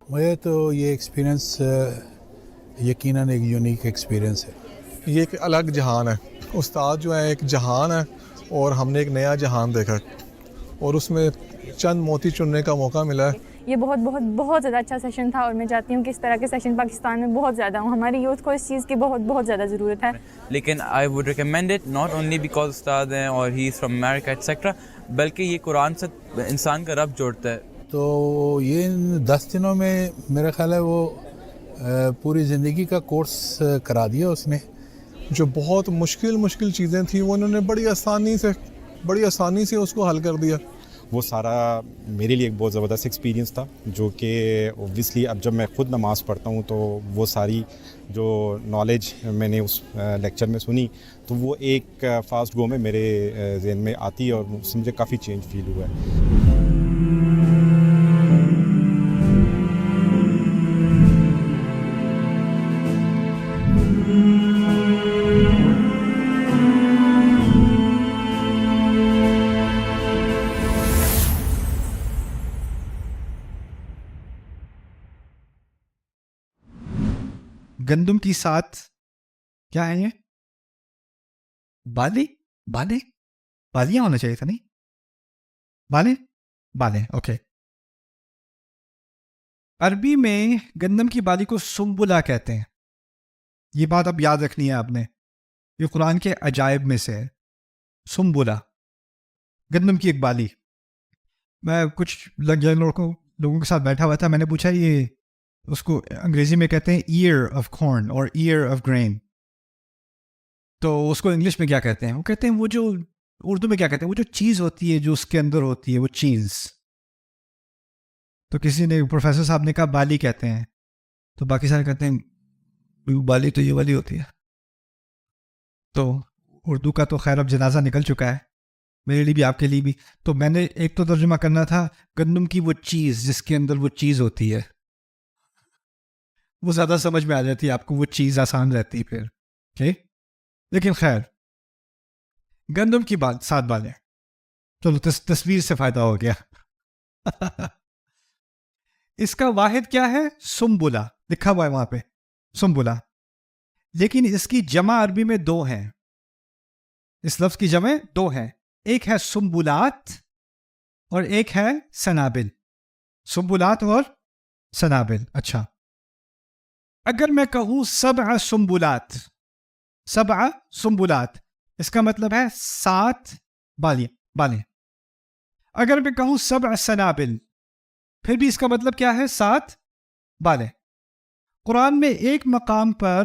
مجھے تو یہ ایکسپیرینس یقیناً ایک یونیک ایکسپیرینس ہے. یہ ایک الگ جہان ہے. استاد جو ہے ایک جہان ہے اور ہم نے ایک نیا جہان دیکھا اور اس میں چند موتی چننے کا موقع ملا ہے. یہ بہت بہت بہت زیادہ اچھا سیشن تھا اور میں چاہتی ہوں کہ اس طرح کے سیشن پاکستان میں بہت زیادہ ہوں. ہماری یوتھ کو اس چیز کی بہت بہت زیادہ ضرورت ہے. لیکن I would recommend it not only because استاد ہیں اور ہی از فرام امیریکا ایٹسیٹرا، بلکہ یہ قرآن سے انسان کا رب جوڑتا ہے. تو یہ 10 دنوں میں میرا خیال ہے وہ پوری زندگی کا کورس کرا دیا اس نے. جو بہت مشکل چیزیں تھیں وہ انہوں نے بڑی آسانی سے اس کو حل کر دیا. وہ سارا میرے لیے ایک بہت زبردست ایکسپیرینس تھا، جو کہ اوبویسلی اب جب میں خود نماز پڑھتا ہوں تو وہ ساری جو نالج میں نے اس لیکچر میں سنی تو وہ ایک فاسٹ گو میں میرے ذہن میں آتی ہے اور اس سے مجھے کافی چینج فیل ہوا ہے. گندم کی ساتھ کیا ہے یہ بالیاں ہونا چاہیے تھا، نہیں بالے اوکے. عربی میں گندم کی بالی کو سنبلہ کہتے ہیں. یہ بات اب یاد رکھنی ہے آپ نے، یہ قرآن کے عجائب میں سے ہے. سنبلہ گندم کی ایک بالی. میں کچھ لوگوں کے ساتھ بیٹھا ہوا تھا، میں نے پوچھا یہ اس کو انگریزی میں کہتے ہیں ایئر آف کارن اور ایئر آف گرین، تو اس کو انگلش میں کیا کہتے ہیں؟ وہ کہتے ہیں وہ جو اردو میں کیا کہتے ہیں، وہ جو چیز ہوتی ہے جو اس کے اندر ہوتی ہے وہ چیز. تو کسی نے پروفیسر صاحب نے کہا بالی کہتے ہیں، تو باقی سارے کہتے ہیں بالی تو یہ والی ہوتی ہے. تو اردو کا تو خیر اب جنازہ نکل چکا ہے، میرے لیے بھی آپ کے لیے بھی. تو میں نے ایک تو ترجمہ کرنا تھا گندم کی وہ چیز جس کے اندر وہ چیز ہوتی ہے، وہ زیادہ سمجھ میں آ جاتی ہے آپ کو، وہ چیز آسان رہتی ہے پھر. ٹھیک، لیکن خیر گندم کی سات بالیں. چلو تصویر سے فائدہ ہو گیا. اس کا واحد کیا ہے؟ سنبلہ لکھا ہوا ہے وہاں پہ، سنبلہ. لیکن اس کی جمع عربی میں 2 ہیں. اس لفظ کی جمع 2 ہیں، ایک ہے سنبلات اور ایک ہے سنابل. سنبلات اور سنابل. اچھا، اگر میں کہوں 7 سنبلات اس کا مطلب ہے 7 بالیں. اگر میں کہوں 7 سنابل پھر بھی اس کا مطلب کیا ہے؟ 7 بالیں. قرآن میں ایک مقام پر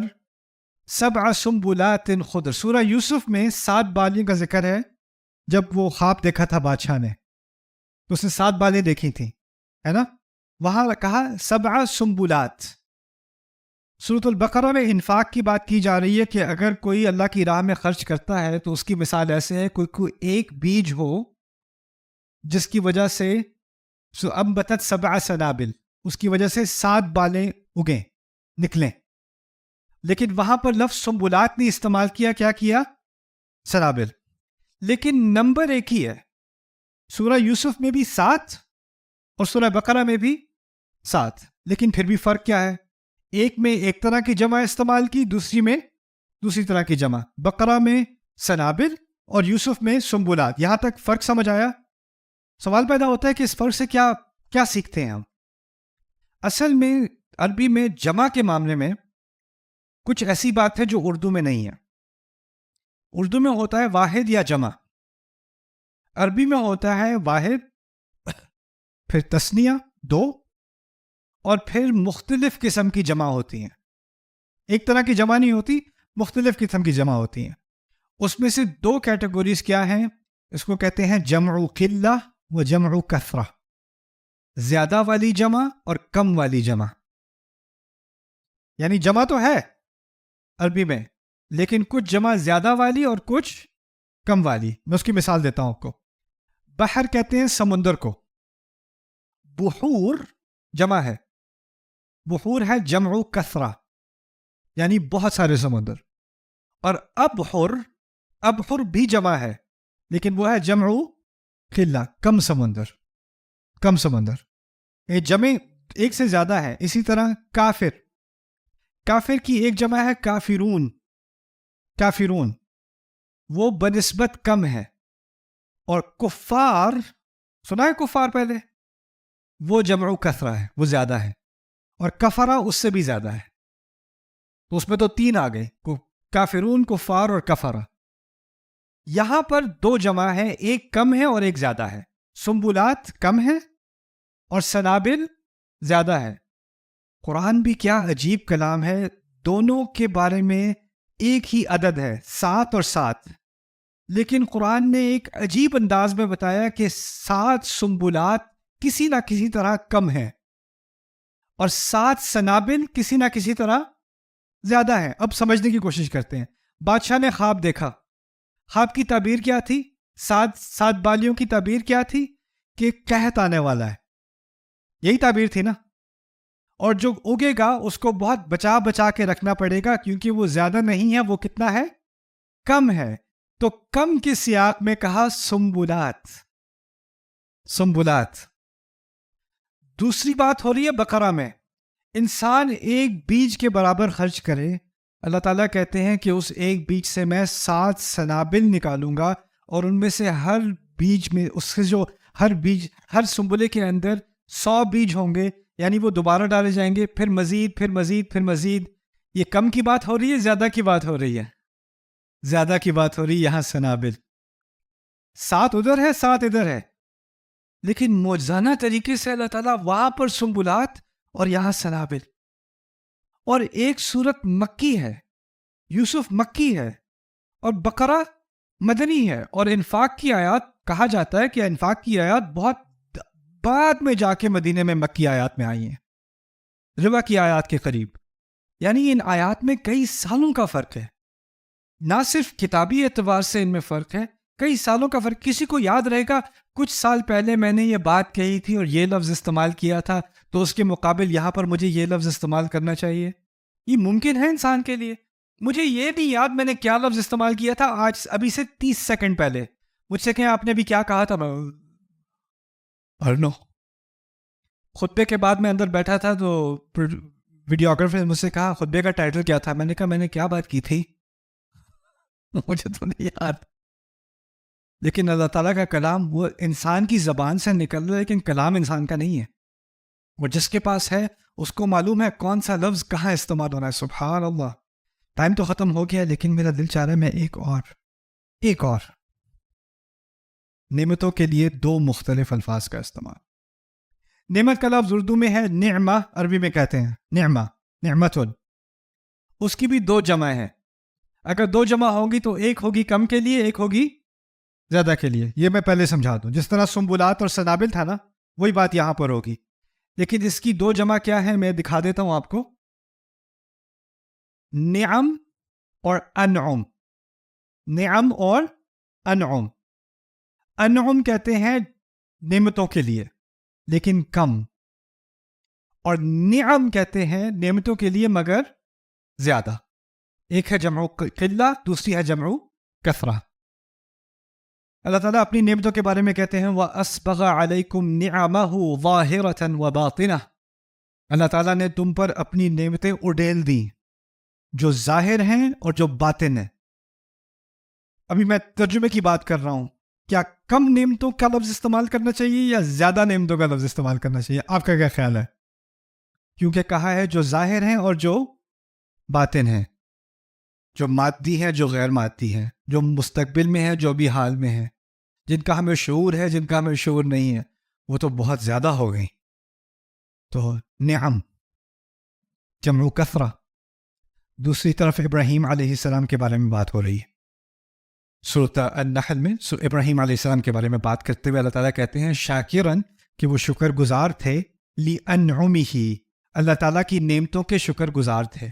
7 سنبلات خضر، سورہ یوسف میں 7 بالیوں کا ذکر ہے. جب وہ خواب دیکھا تھا بادشاہ نے تو اس نے 7 بالیں دیکھی تھیں، ہے نا؟ وہاں کہا 7 سنبلات. سورۃ البقرہ میں انفاق کی بات کی جا رہی ہے کہ اگر کوئی اللہ کی راہ میں خرچ کرتا ہے تو اس کی مثال ایسے ہے کوئی ایک بیج ہو جس کی وجہ سے انبتت 7 سنابل، اس کی وجہ سے 7 بالیں اگیں نکلیں. لیکن وہاں پر لفظ سنبلات نے استعمال کیا، کیا کیا؟ سنابل. لیکن نمبر ایک ہی ہے. سورہ یوسف میں بھی 7 اور سورہ بقرہ میں بھی 7، لیکن پھر بھی فرق کیا ہے؟ ایک میں ایک طرح کی جمع استعمال کی، دوسری میں دوسری طرح کی جمع. بقرہ میں سنابل اور یوسف میں سنبلات. یہاں تک فرق سمجھ آیا؟ سوال پیدا ہوتا ہے کہ اس فرق سے کیا سیکھتے ہیں ہم؟ اصل میں عربی میں جمع کے معاملے میں کچھ ایسی بات ہے جو اردو میں نہیں ہے. اردو میں ہوتا ہے واحد یا جمع، عربی میں ہوتا ہے واحد پھر تثنیہ 2 اور پھر مختلف قسم کی جمع ہوتی ہیں. ایک طرح کی جمع نہیں ہوتی، مختلف قسم کی جمع ہوتی ہیں. اس میں سے 2 کیٹیگوریز کیا ہیں؟ اس کو کہتے ہیں جمع قلہ و جمع کثرہ، زیادہ والی جمع اور کم والی جمع. یعنی جمع تو ہے عربی میں، لیکن کچھ جمع زیادہ والی اور کچھ کم والی. میں اس کی مثال دیتا ہوں آپ کو. بحر کہتے ہیں سمندر کو، بحور جمع ہے، بحور ہے جمع کثرہ یعنی بہت سارے سمندر. اور ابحر بھی جمع ہے لیکن وہ ہے جمع قلہ، کم سمندر. یہ جمع ایک سے زیادہ ہے. اسی طرح کافر، کافر کی ایک جمع ہے کافرون. کافرون وہ بنسبت کم ہے. اور کفار، سنا ہے کفار پہلے؟ وہ جمع کثرہ ہے، وہ زیادہ ہے. اور کفرہ اس سے بھی زیادہ ہے. تو اس میں تو 3 آ گئے، کافرون، کفار اور کفرہ. یہاں پر 2 جمع ہے، ایک کم ہے اور ایک زیادہ ہے. سنبلات کم ہے اور سنابل زیادہ ہے. قرآن بھی کیا عجیب کلام ہے، دونوں کے بارے میں ایک ہی عدد ہے 7 اور 7، لیکن قرآن نے ایک عجیب انداز میں بتایا کہ 7 سنبلات کسی نہ کسی طرح کم ہے اور 7 سنابل کسی نہ کسی طرح زیادہ ہے. اب سمجھنے کی کوشش کرتے ہیں. بادشاہ نے خواب دیکھا. خواب کی تعبیر کیا تھی؟ 7 بالیوں کی تعبیر کیا تھی؟ کہ قحط آنے والا ہے. یہی تعبیر تھی نا. اور جو اگے گا اس کو بہت بچا بچا کے رکھنا پڑے گا، کیونکہ وہ زیادہ نہیں ہے، وہ کتنا ہے؟ کم ہے. تو کم کے سیاق میں کہا سنبلات. سنبلات. دوسری بات ہو رہی ہے بقرہ میں، انسان ایک بیج کے برابر خرچ کرے، اللہ تعالیٰ کہتے ہیں کہ اس ایک بیج سے میں 7 سنابل نکالوں گا، اور ان میں سے ہر بیج میں اس سے جو ہر سنبلے کے اندر 100 بیج ہوں گے، یعنی وہ دوبارہ ڈالے جائیں گے، پھر مزید پھر مزید پھر مزید. یہ کم کی بات ہو رہی ہے، زیادہ کی بات ہو رہی ہے؟ زیادہ کی بات ہو رہی ہے. یہاں سنابل 7 ادھر ہے 7 ادھر ہے، لیکن موجزانہ طریقے سے اللہ تعالیٰ وہاں پر سنبلات اور یہاں سنابل. اور ایک صورت مکی ہے، یوسف مکی ہے، اور بقرہ مدنی ہے. اور انفاق کی آیات کہا جاتا ہے کہ انفاق کی آیات بہت بعد میں جا کے مدینے میں مکی آیات میں آئی ہیں، ربا کی آیات کے قریب. یعنی ان آیات میں کئی سالوں کا فرق ہے. نہ صرف کتابی اعتبار سے ان میں فرق ہے، کئی سالوں کا فرق. کسی کو یاد رہے گا کچھ سال پہلے میں نے یہ بات کہی تھی اور یہ لفظ استعمال کیا تھا، تو اس کے مقابل یہاں پر مجھے یہ لفظ استعمال کرنا چاہیے. یہ ممکن ہے انسان کے لیے؟ مجھے یہ نہیں یاد میں نے کیا لفظ استعمال کیا تھا آج ابھی سے 30 سیکنڈ پہلے. مجھ سے کہیں آپ نے بھی کیا کہا تھا، میں نو. خطبے کے بعد میں اندر بیٹھا تھا تو ویڈیوگرافر نے مجھ سے کہا خطبے کا ٹائٹل کیا تھا. میں نے کہا میں نے کیا بات کی تھی مجھے تو نہیں یاد. لیکن اللہ تعالیٰ کا کلام وہ انسان کی زبان سے نکل رہا ہے، لیکن کلام انسان کا نہیں ہے. وہ جس کے پاس ہے اس کو معلوم ہے کون سا لفظ کہاں استعمال ہونا ہے. سبحان اللہ. ٹائم تو ختم ہو گیا، لیکن میرا دل چاہ رہا ہے میں ایک اور نعمتوں کے لیے 2 مختلف الفاظ کا استعمال. نعمت کا لفظ اردو میں ہے نعمہ، عربی میں کہتے ہیں نعمہ، نعمتن. اس کی بھی 2 جمع ہے. اگر 2 جمع ہوگی تو ایک ہوگی کم کے لیے، ایک ہوگی زیادہ کے لیے. یہ میں پہلے سمجھا دوں. جس طرح سنبلات اور سنابل تھا نا، وہی بات یہاں پر ہوگی. لیکن اس کی 2 جمع کیا ہے میں دکھا دیتا ہوں آپ کو. نعم اور انعم. نعم اور انعم. انعم کہتے ہیں نعمتوں کے لیے لیکن کم، اور نعم کہتے ہیں نعمتوں کے لیے مگر زیادہ. ایک ہے جمع قلہ، دوسری ہے جمع کثرہ. اللہ تعالیٰ اپنی نعمتوں کے بارے میں کہتے ہیں وَأَسْبَغَ عَلَيْكُمْ نِعَمَهُ ظَاهِرَةً وَبَاطِنَةً. اللہ تعالیٰ نے تم پر اپنی نعمتیں اڈیل دیں، جو ظاہر ہیں اور جو باطن ہیں. ابھی میں ترجمے کی بات کر رہا ہوں. کیا کم نعمتوں کا لفظ استعمال کرنا چاہیے یا زیادہ نعمتوں کا لفظ استعمال کرنا چاہیے؟ آپ کا کیا خیال ہے؟ کیونکہ کہا ہے جو ظاہر ہیں اور جو باطن ہیں، جو مادی ہے جو غیر مادی ہے، جو مستقبل میں ہے جو بھی حال میں ہے، جن کا ہمیں شعور ہے جن کا ہمیں شعور نہیں ہے، وہ تو بہت زیادہ ہو گئی. تو نعم جمع کثرہ. دوسری طرف ابراہیم علیہ السلام کے بارے میں بات ہو رہی ہے. سورۃ النحل میں ابراہیم علیہ السلام کے بارے میں بات کرتے ہوئے اللہ تعالیٰ کہتے ہیں شاکرن، کہ وہ شکر گزار تھے، لِأَنْعُمِهِ، اللہ تعالیٰ کی نعمتوں کے شکر گزار تھے.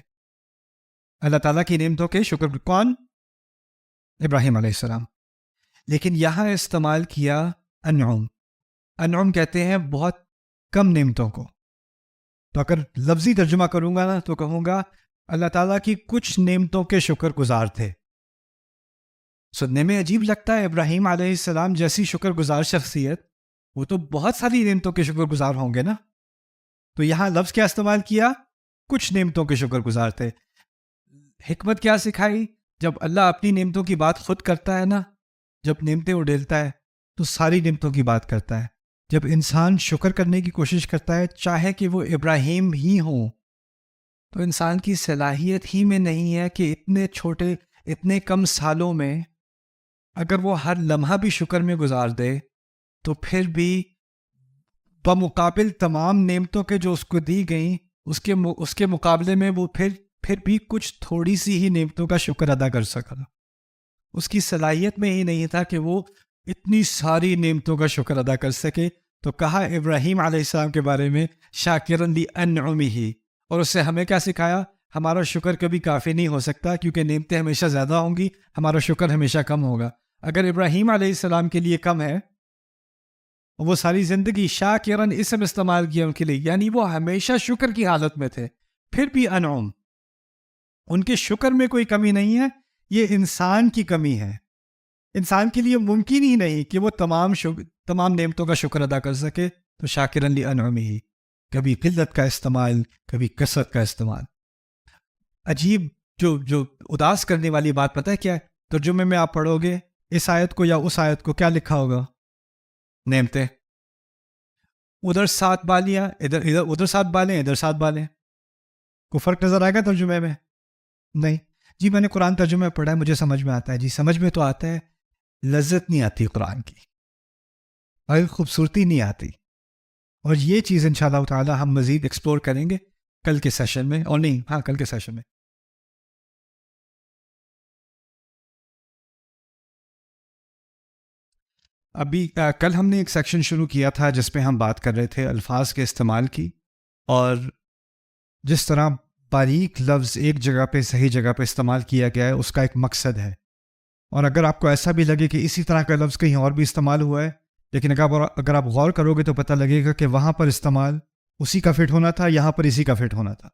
اللہ تعالیٰ کی نعمتوں کے شکر کون؟ ابراہیم علیہ السلام. لیکن یہاں استعمال کیا انعم. انعم کہتے ہیں بہت کم نعمتوں کو. تو اگر لفظی ترجمہ کروں گا نا تو کہوں گا اللہ تعالیٰ کی کچھ نعمتوں کے شکر گزار تھے. سننے میں عجیب لگتا ہے، ابراہیم علیہ السلام جیسی شکر گزار شخصیت، وہ تو بہت ساری نعمتوں کے شکر گزار ہوں گے نا. تو یہاں لفظ کیا استعمال کیا؟ کچھ نعمتوں کے شکر گزار تھے. حکمت کیا سکھائی؟ جب اللہ اپنی نعمتوں کی بات خود کرتا ہے نا، جب نعمتیں اڈیلتا ہے تو ساری نعمتوں کی بات کرتا ہے. جب انسان شکر کرنے کی کوشش کرتا ہے، چاہے کہ وہ ابراہیم ہی ہوں، تو انسان کی صلاحیت ہی میں نہیں ہے کہ اتنے چھوٹے، اتنے کم سالوں میں اگر وہ ہر لمحہ بھی شکر میں گزار دے تو پھر بھی بمقابل تمام نعمتوں کے جو اس کو دی گئیں اس کے مقابلے میں وہ پھر بھی کچھ تھوڑی سی ہی نعمتوں کا شکر ادا کر سکا. اس کی صلاحیت میں ہی نہیں تھا کہ وہ اتنی ساری نعمتوں کا شکر ادا کر سکے. تو کہا ابراہیم علیہ السلام کے بارے میں شاکرن لانعمہ، اور اس سے ہمیں کیا سکھایا؟ ہمارا شکر کبھی کافی نہیں ہو سکتا، کیونکہ نعمتیں ہمیشہ زیادہ ہوں گی، ہمارا شکر ہمیشہ کم ہوگا. اگر ابراہیم علیہ السلام کے لیے کم ہے، وہ ساری زندگی شاکرن اسم استعمال کیا ان کے لیے، یعنی وہ ہمیشہ شکر کی حالت میں تھے، پھر بھی انعم، ان کے شکر میں کوئی کمی نہیں ہے. یہ انسان کی کمی ہے. انسان کے لیے ممکن ہی نہیں کہ وہ تمام نعمتوں کا شکر ادا کر سکے. تو شاکرن لانعمہ، کبھی قلت کا استعمال، کبھی کثرت کا استعمال. عجیب جو اداس کرنے والی بات پتہ ہے کیا ہے؟ ترجمے میں آپ پڑھو گے اس آیت کو یا اس آیت کو، کیا لکھا ہوگا؟ نعمتیں. ادھر 7 بالیاں، ادھر 7 بالیں، ادھر 7 بالیں. کوئی فرق نظر آئے گا ترجمے میں؟ نہیں. جی میں نے قرآن ترجمہ پڑھا ہے، مجھے سمجھ میں آتا ہے. جی سمجھ میں تو آتا ہے، لذت نہیں آتی قرآن کی، اور خوبصورتی نہیں آتی. اور یہ چیز انشاءاللہ تعالی ہم مزید ایکسپلور کریں گے کل کے سیشن میں، اور نہیں ہاں کل کے سیشن میں. ابھی کل ہم نے ایک سیکشن شروع کیا تھا جس پہ ہم بات کر رہے تھے الفاظ کے استعمال کی، اور جس طرح باریک لفظ ایک جگہ پہ صحیح جگہ پہ استعمال کیا گیا ہے اس کا ایک مقصد ہے. اور اگر آپ کو ایسا بھی لگے کہ اسی طرح کا لفظ کہیں اور بھی استعمال ہوا ہے، لیکن اگر آپ غور کرو گے تو پتہ لگے گا کہ وہاں پر استعمال اسی کا فٹ ہونا تھا، یہاں پر اسی کا فٹ ہونا تھا.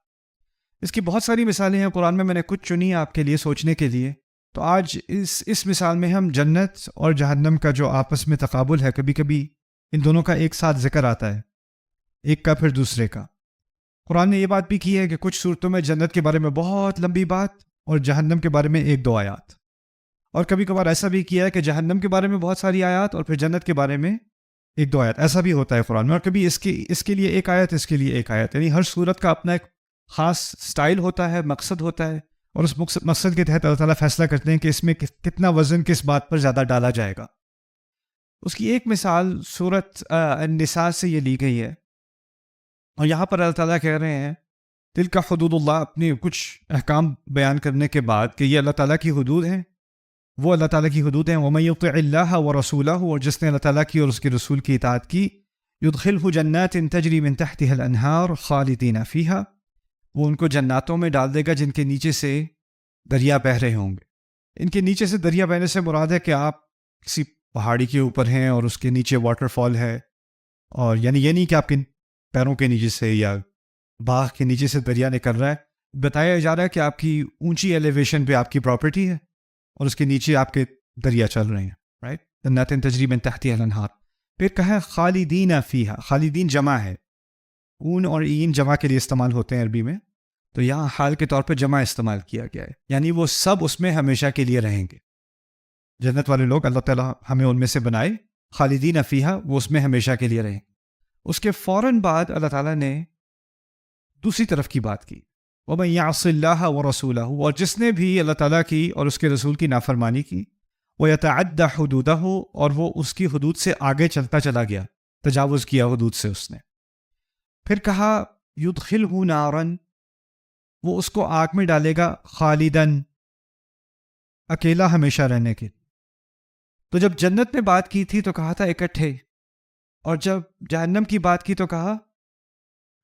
اس کی بہت ساری مثالیں ہیں قرآن میں نے کچھ چنی آپ کے لیے سوچنے کے لیے. تو آج اس مثال میں ہم جنت اور جہنم کا جو آپس میں تقابل ہے، کبھی کبھی ان دونوں کا ایک ساتھ ذکر آتا ہے، ایک کا پھر دوسرے کا. قرآن نے یہ بات بھی کی ہے کہ کچھ صورتوں میں جنت کے بارے میں بہت لمبی بات اور جہنم کے بارے میں 1-2 آیات، اور کبھی کبھار ایسا بھی کیا ہے کہ جہنم کے بارے میں بہت ساری آیات اور پھر جنت کے بارے میں 1-2 آیات. ایسا بھی ہوتا ہے قرآن میں. اور کبھی اس کے لیے 1 آیت، اس کے لیے 1 آیت. یعنی ہر صورت کا اپنا ایک خاص سٹائل ہوتا ہے، مقصد ہوتا ہے، اور اس مقصد کے تحت اللہ تعالیٰ فیصلہ کرتے ہیں کہ اس میں کتنا وزن کس بات پر زیادہ ڈالا جائے گا. اس کی ایک مثال سورت النساء سے یہ لی گئی ہے، اور یہاں پر اللہ تعالیٰ کہہ رہے ہیں تلک حدود اللہ، اپنے کچھ احکام بیان کرنے کے بعد کہ یہ اللہ تعالیٰ کی حدود ہیں، وہ اللہ تعالیٰ کی حدود ہیں. وَمَن يُطِعِ اللَّهَ وَرَسُولَهُ، اور جس نے اللہ تعالیٰ کی اور اس کے رسول کی اطاعت کی، يُدْخِلْهُ جَنَّاتٍ تَجْرِي مِن تَحْتِهَا الْأَنْهَارُ خَالِدِينَ فِيهَا، وہ ان کو جناتوں میں ڈال دے گا جن کے نیچے سے دریا بہہ رہے ہوں گے. ان کے نیچے سے دریا بہنے سے مراد ہے کہ آپ کسی پہاڑی کے اوپر ہیں اور اس کے نیچے واٹر فال ہے، اور یعنی یہ نہیں کہ آپ کے پیروں کے نیچے سے یا باغ کے نیچے سے دریا نکل رہا ہے. بتایا جا رہا ہے کہ آپ کی اونچی ایلیویشن پہ آپ کی پراپرٹی ہے اور اس کے نیچے آپ کے دریا چل رہے ہیں، رائٹ. جنات تجری من تحتها الانہار. پھر کہا خالدین فیہا، خالدین جمع ہے، اون اور این جمع کے لیے استعمال ہوتے ہیں عربی میں، تو یہاں حال کے طور پہ جمع استعمال کیا گیا ہے، یعنی وہ سب اس میں ہمیشہ کے لیے رہیں گے. جنت والے لوگ اللہ تعالیٰ ہمیں ان میں سے بنائے. خالدین فیہا، وہ اس میں ہمیشہ کے لیے رہیں. اس کے فوراً بعد اللہ تعالیٰ نے دوسری طرف کی بات کی، وَمَن يَعْصِ اللَّهَ وَرَسُولَهُ، اور جس نے بھی اللہ تعالیٰ کی اور اس کے رسول کی نافرمانی کی، وَيَتَعَدَّ حُدُودَهُ، اور وہ اس کی حدود سے آگے چلتا چلا گیا، تجاوز کیا حدود سے اس نے. پھر کہا يُدْخِلْهُ نَارًا، وہ اس کو آگ میں ڈالے گا، خالدن، اکیلا ہمیشہ رہنے کے. تو جب جنت میں بات کی تھی تو کہا تھا اکٹھے، اور جب جہنم کی بات کی تو کہا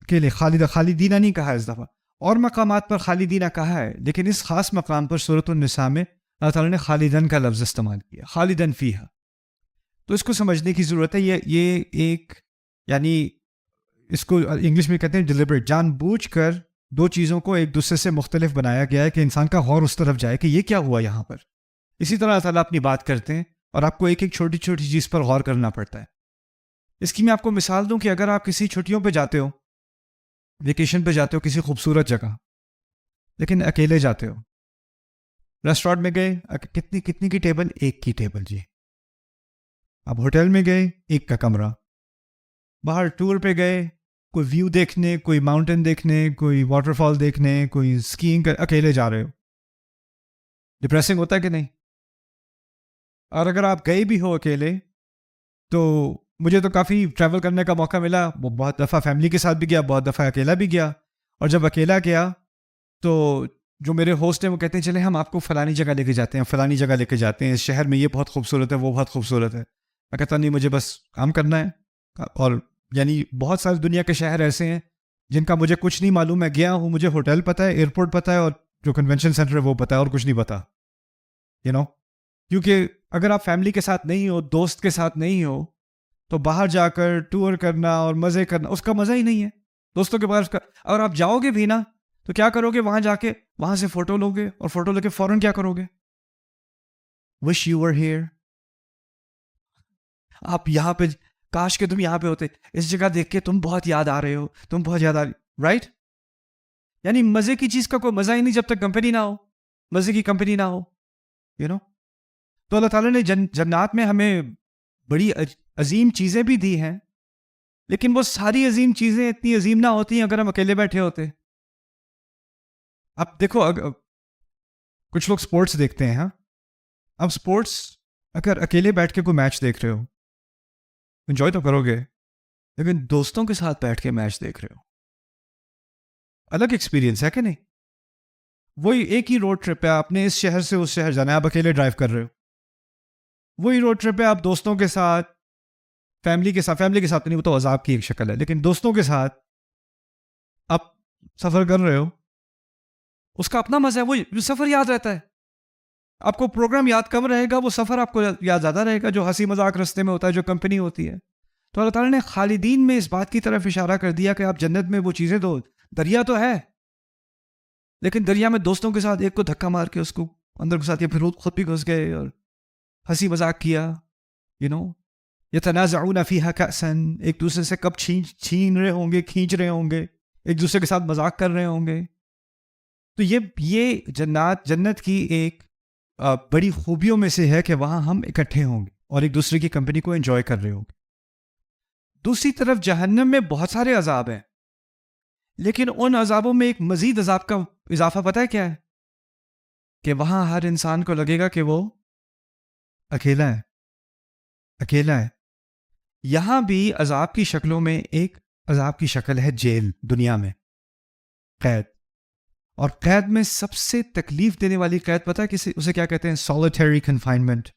اکیلے. خالدینہ نہیں کہا اس دفعہ. اور مقامات پر خالدینہ کہا ہے، لیکن اس خاص مقام پر سورۃ النساء میں اللہ تعالیٰ نے خالدن کا لفظ استعمال کیا، خالدن فیہا. تو اس کو سمجھنے کی ضرورت ہے. یہ ایک، یعنی اس کو انگلش میں کہتے ہیں ڈیلیبریٹ، جان بوجھ کر 2 چیزوں کو ایک دوسرے سے مختلف بنایا گیا ہے کہ انسان کا غور اس طرف جائے کہ یہ کیا ہوا یہاں پر. اسی طرح اللہ تعالیٰ اپنی بات کرتے ہیں اور آپ کو ایک ایک چھوٹی چھوٹی چیز پر غور کرنا پڑتا ہے. اس کی میں آپ کو مثال دوں کہ اگر آپ کسی چھٹیوں پہ جاتے ہو ویکیشن پہ جاتے ہو کسی خوبصورت جگہ, لیکن اکیلے جاتے ہو. ریسٹورینٹ میں گئے, کتنی کی ٹیبل؟ ایک کی ٹیبل جی. اب ہوٹل میں گئے, ایک کا کمرہ. باہر ٹور پہ گئے, کوئی ویو دیکھنے, کوئی ماؤنٹین دیکھنے, کوئی واٹر فال دیکھنے, کوئی اسکیئنگ کر, اکیلے جا رہے ہو. ڈپریسنگ ہوتا ہے کہ نہیں؟ اور اگر آپ گئے بھی ہو اکیلے, تو مجھے تو کافی ٹریول کرنے کا موقع ملا. وہ بہت دفعہ فیملی کے ساتھ بھی گیا, بہت دفعہ اکیلا بھی گیا. اور جب اکیلا گیا تو جو میرے ہوسٹ ہیں وہ کہتے ہیں چلے ہم آپ کو فلانی جگہ لے کے جاتے ہیں, فلانی جگہ لے کے جاتے ہیں, اس شہر میں یہ بہت خوبصورت ہے, وہ بہت خوبصورت ہے. میں کہتا نہیں, مجھے بس کام کرنا ہے. اور یعنی بہت ساری دنیا کے شہر ایسے ہیں جن کا مجھے کچھ نہیں معلوم. میں گیا ہوں, مجھے ہوٹل پتہ ہے, ایئرپورٹ پتہ ہے, اور جو کنونشن سینٹر ہے وہ پتہ ہے, اور کچھ نہیں پتہ. کیونکہ اگر آپ فیملی کے ساتھ نہیں ہو, دوست کے ساتھ نہیں ہو, تو باہر جا کر ٹور کرنا اور مزے کرنا, اس کا مزہ ہی نہیں ہے. دوستوں کے بغیر اگر آپ جاؤ گے بھی نا, تو کیا کرو گے وہاں جا کے؟ وہاں سے فوٹو لو گے, اور فوٹو لے کے فوراً کیا کرو گے؟ Wish you were here. آپ یہاں پہ, کاش کہ تم یہاں پہ ہوتے, اس جگہ دیکھ کے تم بہت یاد آ رہے ہو, تم بہت یاد آ رہی, رائٹ؟ یعنی مزے کی چیز کا کوئی مزہ ہی نہیں جب تک کمپنی نہ ہو, مزے کی کمپنی نہ ہو. تو اللہ تعالیٰ نے جنات میں ہمیں بڑی عظیم چیزیں بھی دی ہیں, لیکن وہ ساری عظیم چیزیں اتنی عظیم نہ ہوتی ہیں اگر ہم اکیلے بیٹھے ہوتے. اب دیکھو, کچھ لوگ سپورٹس دیکھتے ہیں. ہاں, اب سپورٹس اگر اکیلے بیٹھ کے کوئی میچ دیکھ رہے ہو, انجوائے تو کرو گے, لیکن دوستوں کے ساتھ بیٹھ کے میچ دیکھ رہے ہو, الگ ایکسپیرینس ہے کہ نہیں؟ وہی ایک ہی روڈ ٹرپ ہے, آپ نے اس شہر سے اس شہر جانا ہے, آپ اکیلے ڈرائیو کر رہے ہو. وہی روڈ ٹرپ ہے, آپ دوستوں کے ساتھ, فیملی کے ساتھ نہیں, وہ تو عذاب کی ایک شکل ہے, لیکن دوستوں کے ساتھ آپ سفر کر رہے ہو, اس کا اپنا مزہ ہے. وہ سفر یاد رہتا ہے آپ کو, پروگرام یاد کم رہے گا, وہ سفر آپ کو یاد زیادہ رہے گا, جو ہنسی مذاق رستے میں ہوتا ہے, جو کمپنی ہوتی ہے. تو اللہ تعالیٰ نے خالدین میں اس بات کی طرف اشارہ کر دیا کہ آپ جنت میں وہ چیزیں دو. دریا تو ہے, لیکن دریا میں دوستوں کے ساتھ ایک کو دھکا مار کے اس کو اندر گھسا دیا, پھر خود بھی گھس گئے اور ہنسی مذاق کیا. یتنازعون فیہا کأسا, ایک دوسرے سے کپ چھین رہے ہوں گے, کھینچ رہے ہوں گے, ایک دوسرے کے ساتھ مذاق کر رہے ہوں گے. تو یہ جنت کی ایک بڑی خوبیوں میں سے ہے کہ وہاں ہم اکٹھے ہوں گے اور ایک دوسرے کی کمپنی کو انجوائے کر رہے ہوں گے. دوسری طرف جہنم میں بہت سارے عذاب ہیں, لیکن ان عذابوں میں ایک مزید عذاب کا اضافہ پتہ ہے کیا ہے؟ کہ وہاں ہر انسان کو لگے گا کہ وہ اکیلا ہے. یہاں بھی عذاب کی شکلوں میں ایک عذاب کی شکل ہے جیل, دنیا میں قید. اور قید میں سب سے تکلیف دینے والی قید پتہ ہے اسے کیا کہتے ہیں؟ سولیٹری کنفائنمنٹ.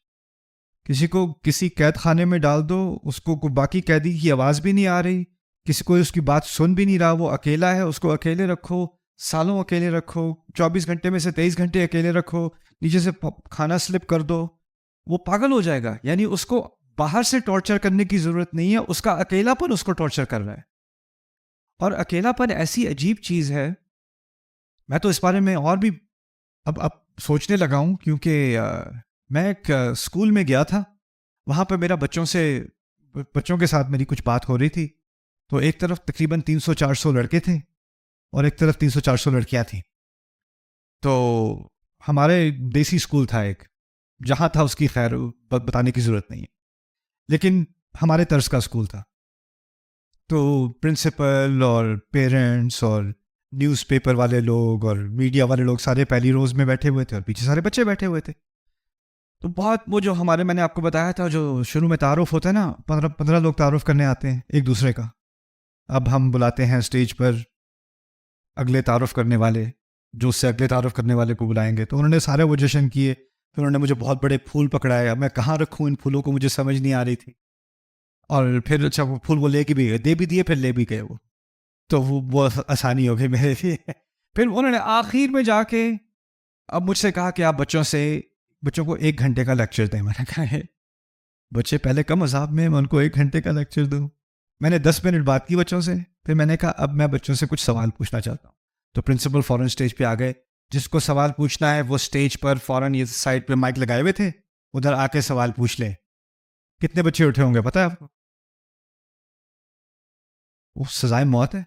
کسی کو کسی قید خانے میں ڈال دو, اس کو باقی قیدی کی آواز بھی نہیں آ رہی, کسی کو اس کی بات سن بھی نہیں رہا, وہ اکیلا ہے, اس کو اکیلے رکھو, سالوں اکیلے رکھو, 24 گھنٹے میں سے 23 گھنٹے اکیلے رکھو, نیچے سے کھانا سلپ کر دو, وہ پاگل ہو جائے گا. یعنی اس کو باہر سے ٹارچر کرنے کی ضرورت نہیں ہے, اس کا اکیلا پن اس کو ٹارچر کر رہا ہے. اور اکیلا پن ایسی عجیب چیز ہے, میں تو اس بارے میں اور بھی اب سوچنے لگا ہوں, کیونکہ میں ایک اسکول میں گیا تھا, وہاں پہ میرا بچوں کے ساتھ میری کچھ بات ہو رہی تھی. تو ایک طرف تقریباً 300-400 لڑکے تھے اور ایک طرف 300-400 لڑکیاں تھیں. تو ہمارے دیسی اسکول تھا ایک, جہاں تھا اس کی خیر بتانے کی ضرورت نہیں ہے, لیکن ہمارے طرز کا اسکول تھا. تو پرنسپل اور پیرنٹس اور نیوز پیپر والے لوگ اور میڈیا والے لوگ سارے پہلی روز میں بیٹھے ہوئے تھے, اور پیچھے سارے بچے بیٹھے ہوئے تھے. تو بہت وہ جو میں نے آپ کو بتایا تھا, جو شروع میں تعارف ہوتا ہے نا, 15 لوگ تعارف کرنے آتے ہیں ایک دوسرے کا. اب ہم بلاتے ہیں اسٹیج پر اگلے تعارف کرنے والے, جو اس سے اگلے تعارف کرنے والے کو بلائیں گے. تو انہوں نے سارے وہ جشن کیے, پھر انہوں نے مجھے بہت بڑے پھول پکڑائے. اب میں کہاں رکھوں ان پھولوں کو, مجھے سمجھ نہیں آ رہی تھی. اور پھر اچھا وہ پھول وہ لے کے بھی گئے, دے بھی دیے, پھر لے بھی گئے وہ. تو وہ آسانی ہو گئی میرے لیے. پھر انہوں نے آخر میں جا کے اب مجھ سے کہا کہ آپ بچوں کو 1 گھنٹے کا لیکچر دیں. میں نے کہا ہے بچے پہلے کم عذاب میں, میں ان کو 1 گھنٹے کا لیکچر دوں. میں نے 10 منٹ بات کی بچوں سے, پھر میں نے کہا اب میں بچوں سے کچھ سوال پوچھنا چاہتا ہوں. تو پرنسپل فوراً اسٹیج پہ آ گئے, جس کو سوال پوچھنا ہے وہ اسٹیج پر فوراً یہ سائڈ پہ مائک لگائے ہوئے تھے, ادھر آ کے سوال پوچھ لیں. کتنے بچے اٹھے ہوں گے پتہ ہے آپ کو؟ وہ سزائے موت ہے.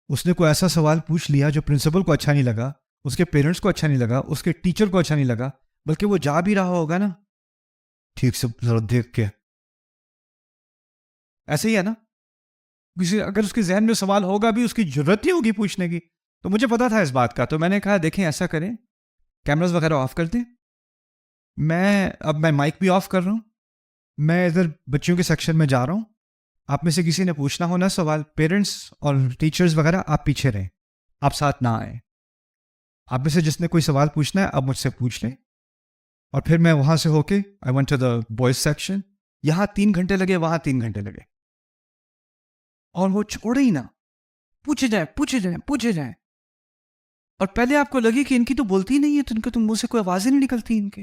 اس نے کوئی ایسا سوال پوچھ لیا جو پرنسپل کو اچھا نہیں لگا, اس کے پیرنٹس کو اچھا نہیں لگا, اس کے ٹیچر کو اچھا نہیں لگا, بلکہ وہ جا بھی رہا ہوگا نا ٹھیک سے ذرا دیکھ کے. ایسے ہی ہے نا, اگر اس کے ذہن میں سوال ہوگا بھی اس کی ضرورت نہیں ہوگی پوچھنے کی. تو مجھے پتا تھا اس بات کا, تو میں نے کہا دیکھیں ایسا کریں, کیمراز وغیرہ آف کر دیں, میں مائک بھی آف کر رہا ہوں, میں ادھر بچیوں کے سیکشن میں جا رہا ہوں, آپ میں سے کسی نے پوچھنا ہونا سوال, پیرنٹس اور ٹیچرز وغیرہ آپ پیچھے رہیں, آپ ساتھ نہ آئیں. آپ میں سے جس نے کوئی سوال پوچھنا ہے آپ مجھ سے پوچھ لیں. اور پھر میں وہاں سے ہو کے I went to the boys section. یہاں 3 گھنٹے لگے, وہاں 3 گھنٹے لگے, اور وہ چھوڑے ہی نہ, پوچھے جائیں. اور پہلے آپ کو لگے کہ ان کی تو بولتی نہیں ہے, تو ان کے تو منہ سے کوئی آواز ہی نہیں نکلتی ان کے.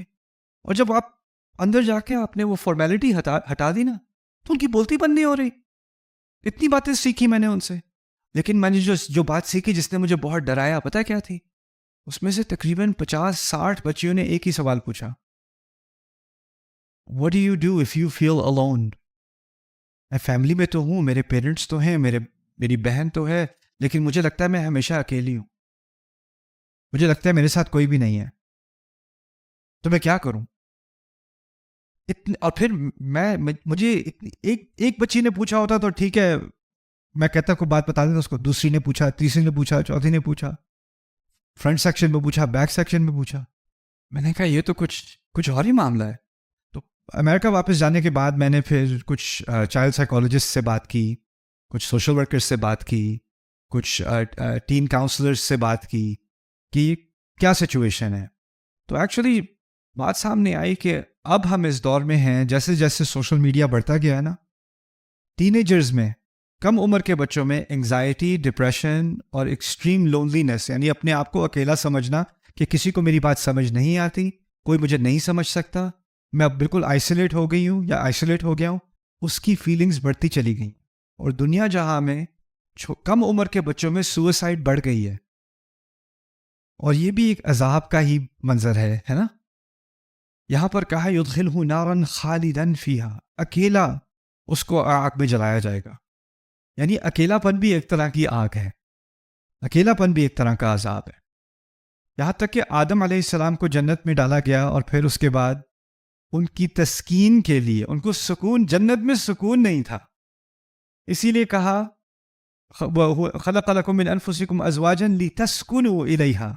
اور جب آپ اندر جا کے آپ نے وہ فارمیلٹی ہٹا دی نا, تو ان کی بولتی بند نہیں ہو رہی. اتنی باتیں سیکھی میں نے ان سے, لیکن میں نے جو بات سیکھی جس نے مجھے بہت ڈرایا, پتہ کیا تھی؟ اس میں سے تقریباً 50-60 بچیوں نے ایک ہی سوال پوچھا, What do you do if you feel alone? میں فیملی میں تو ہوں, میرے پیرنٹس تو ہیں, میری بہن تو ہے, لیکن مجھے لگتا ہے میں ہمیشہ اکیلی ہوں, مجھے لگتا ہے میرے ساتھ کوئی بھی نہیں ہے, تو میں کیا کروں؟ اور پھر مجھے ایک بچی نے پوچھا ہوتا تو ٹھیک ہے, میں کہتا کوئی بات بتا دیتا اس کو, دوسری نے پوچھا, تیسری نے پوچھا, چوتھی نے پوچھا, فرنٹ سیکشن میں پوچھا, بیک سیکشن میں پوچھا. میں نے کہا یہ تو کچھ اور ہی معاملہ ہے. تو امریکہ واپس جانے کے بعد میں نے پھر کچھ چائلڈ سائیکالوجسٹ سے بات کی, کچھ سوشل ورکرز سے بات کی, کچھ ٹین کاؤنسلرز سے بات کی کہ کیا سچویشن ہے. تو ایکچولی بات سامنے آئی کہ اب ہم اس دور میں ہیں, جیسے جیسے سوشل میڈیا بڑھتا گیا ہے نا, ٹین ایجرز میں, کم عمر کے بچوں میں انگزائٹی, ڈپریشن اور ایکسٹریم لونلینس, یعنی اپنے آپ کو اکیلا سمجھنا کہ کسی کو میری بات سمجھ نہیں آتی, کوئی مجھے نہیں سمجھ سکتا, میں اب بالکل آئسولیٹ ہو گئی ہوں یا آئسولیٹ ہو گیا ہوں, اس کی فیلنگز بڑھتی چلی گئیں. اور دنیا جہاں میں کم عمر کے بچوں میں سوئسائڈ بڑھ گئی ہے, اور یہ بھی ایک عذاب کا ہی منظر ہے نا. یہاں پر کہا یدخلہ نارا خالدا فیہا, اکیلا اس کو آگ میں جلایا جائے گا. یعنی اکیلا پن بھی ایک طرح کی آگ ہے, اکیلا پن بھی ایک طرح کا عذاب ہے. یہاں تک کہ آدم علیہ السلام کو جنت میں ڈالا گیا, اور پھر اس کے بعد ان کی تسکین کے لیے ان کو سکون, جنت میں سکون نہیں تھا, اسی لیے کہا خلق لکم من انفسکم ازواجا لتسکنوا الیہا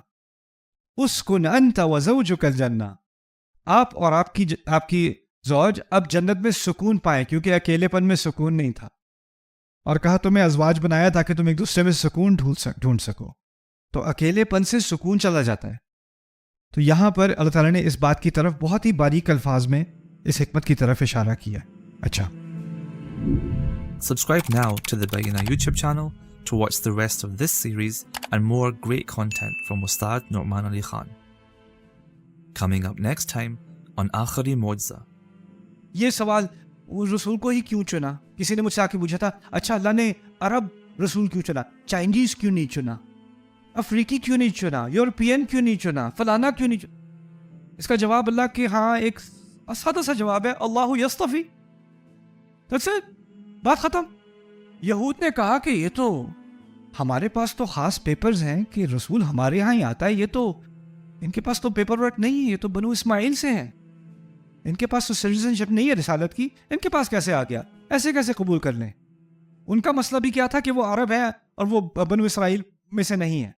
اسکن انت وزوجک الجنہ. آپ اور آپ کی زوج اب جنت میں سکون پائے, کیونکہ اکیلے پن میں سکون نہیں تھا. اور کہا تمہیں ازواج بنایا تاکہ تم ایک دوسرے میں سکون ڈھونڈ سکو. تو اکیلے پن سے سکون چلا جاتا ہے. تو یہاں پر اللہ تعالیٰ نے اس بات کی طرف بہت ہی باریک الفاظ میں اس حکمت کی طرف اشارہ کیا. اچھا, Subscribe now to the Bayyinah YouTube channel to watch the rest of this series and more great content from Ustad Nu'man Ali Khan. Coming up next time on Akhari Mo'jiza. یہ سوال رسول کو ہی کیوں چنا؟ کسی نے مجھ سے آ کے پوچھا تھا, اچھا اللہ نے عرب رسول کیوں چنا, چائنیز کیوں نہیں چنا, افریقی کیوں نہیں چنا, یورپین کیوں نہیں چنا, فلانا کیوں نہیں چنا؟ اس کا جواب اللہ کہ ہاں ایک سادہ سا جواب ہے, اللہ یصطفی. بات ختم. یہود نے کہا کہ یہ تو ہمارے پاس تو خاص پیپرز ہیں کہ رسول ہمارے یہاں ہی آتا ہے, یہ تو ان کے پاس تو پیپر ورک نہیں ہے, یہ تو بنو اسماعیل سے ہیں, ان کے پاس تو سٹیزن شپ نہیں ہے رسالت کی, ان کے پاس کیسے آ گیا, ایسے کیسے قبول کر لیں؟ ان کا مسئلہ بھی کیا تھا کہ وہ عرب ہے اور وہ بنو اسرائیل میں سے نہیں ہے.